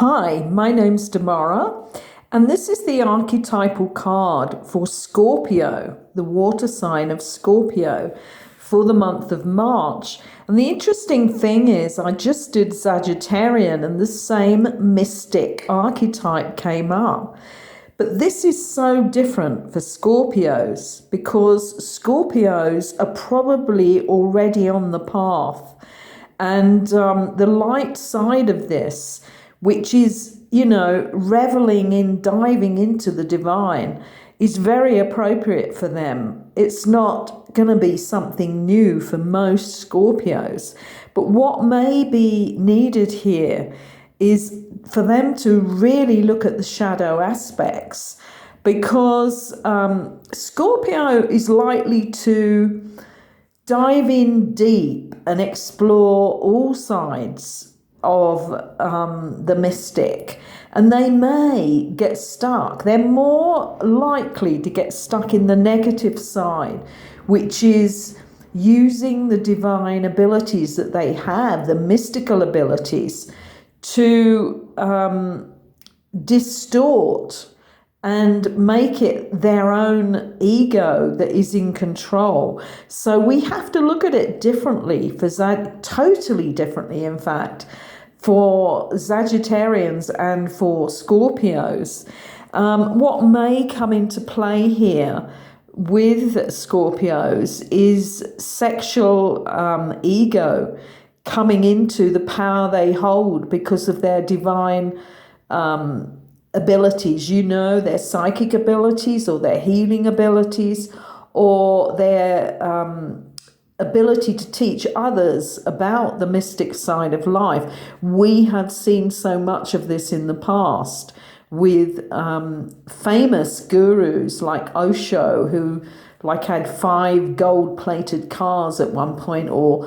Hi, my name's Demara, and this is the archetypal card for Scorpio, the water sign of Scorpio, for the month of March. And the interesting thing is, I just did Sagittarian, and the same mystic archetype came up. But this is so different for Scorpios because Scorpios are probably already on the path. And the light side of this, which is, reveling in, diving into the divine, is very appropriate for them. It's not going to be something new for most Scorpios. But what may be needed here is for them to really look at the shadow aspects, because Scorpio is likely to dive in deep and explore all sides of the mystic, and they may get stuck. They're more likely to get stuck in the negative side, which is using the divine abilities that they have, the mystical abilities, to distort and make it their own ego that is in control. So we have to look at it differently, totally differently, in fact, for Sagittarians and for Scorpios. What may come into play here with Scorpios is sexual ego coming into the power they hold because of their divine abilities, their psychic abilities or their healing abilities or their ability to teach others about the mystic side of life. We have seen so much of this in the past with famous gurus like Osho, who had 5 gold-plated cars at one point, or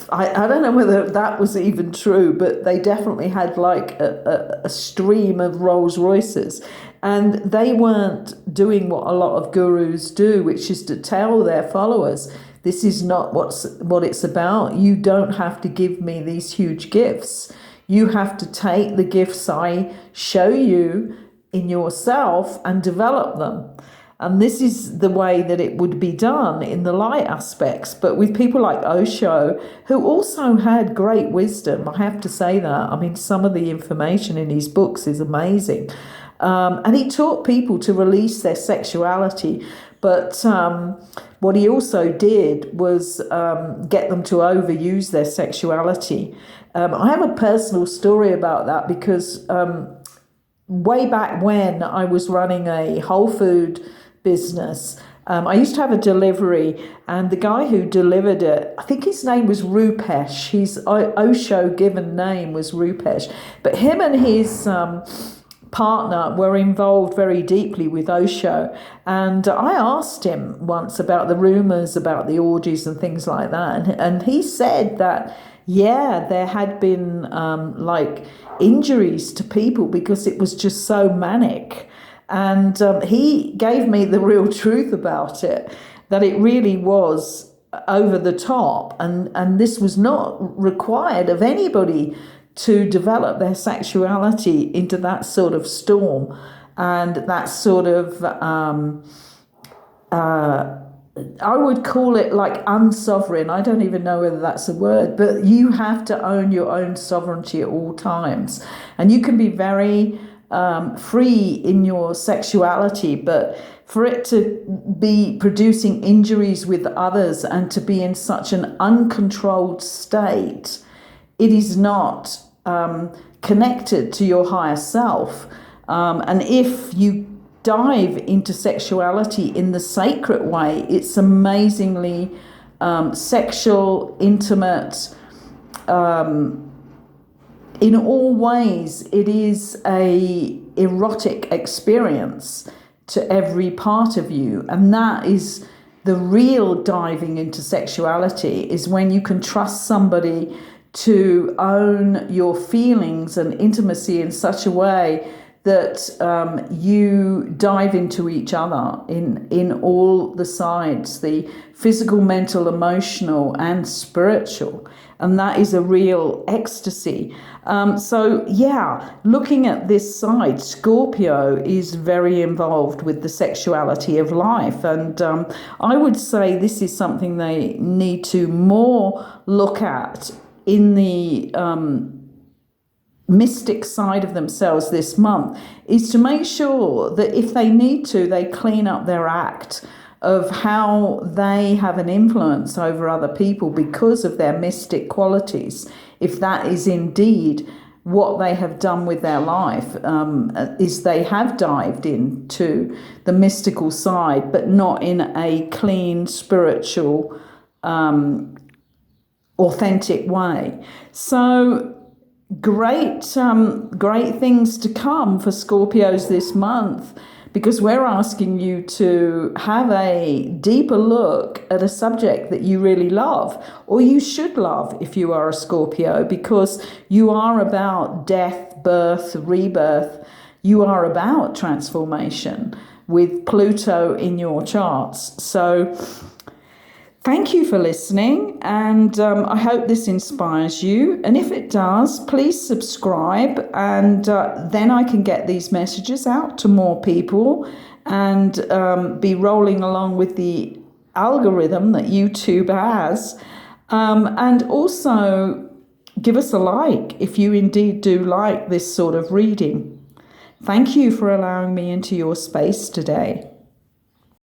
I don't know whether that was even true, but they definitely had a stream of Rolls Royces, and they weren't doing what a lot of gurus do, which is to tell their followers, this is not what it's about. You don't have to give me these huge gifts. You have to take the gifts I show you in yourself and develop them. And this is the way that it would be done in the light aspects. But with people like Osho, who also had great wisdom, I have to say that. I mean, some of the information in his books is amazing. And he taught people to release their sexuality. But what he also did was get them to overuse their sexuality. I have a personal story about that because way back when I was running a whole food business, I used to have a delivery, and the guy who delivered it, I think his name was Rupesh. His Osho given name was Rupesh, but him and his partner were involved very deeply with Osho, and I asked him once about the rumors about the orgies and things like that, and he said that there had been injuries to people because it was just so manic. And he gave me the real truth about it, that it really was over the top, and this was not required of anybody to develop their sexuality into that sort of storm and that sort of, I would call it unsovereign. I don't even know whether that's a word, but you have to own your own sovereignty at all times. And you can be very free in your sexuality, but for it to be producing injuries with others and to be in such an uncontrolled state, it is not connected to your higher self. And if you dive into sexuality in the sacred way, it's amazingly sexual, intimate. In all ways, it is a erotic experience to every part of you. And that is the real diving into sexuality, is when you can trust somebody to own your feelings and intimacy in such a way that you dive into each other in all the sides, the physical, mental, emotional, and spiritual. And that is a real ecstasy. So, yeah, looking at this side, Scorpio is very involved with the sexuality of life. And I would say this is something they need to more look at in the mystic side of themselves this month, is to make sure that if they need to, they clean up their act of how they have an influence over other people because of their mystic qualities. If that is indeed what they have done with their life, is they have dived into the mystical side, but not in a clean, spiritual, authentic way. So great things to come for Scorpios this month, because we're asking you to have a deeper look at a subject that you really love, or you should love if you are a Scorpio, because you are about death, birth, rebirth. You are about transformation with Pluto in your charts. So thank you for listening, and I hope this inspires you. And if it does, please subscribe, and then I can get these messages out to more people and be rolling along with the algorithm that YouTube has. And also give us a like if you indeed do like this sort of reading. Thank you for allowing me into your space today.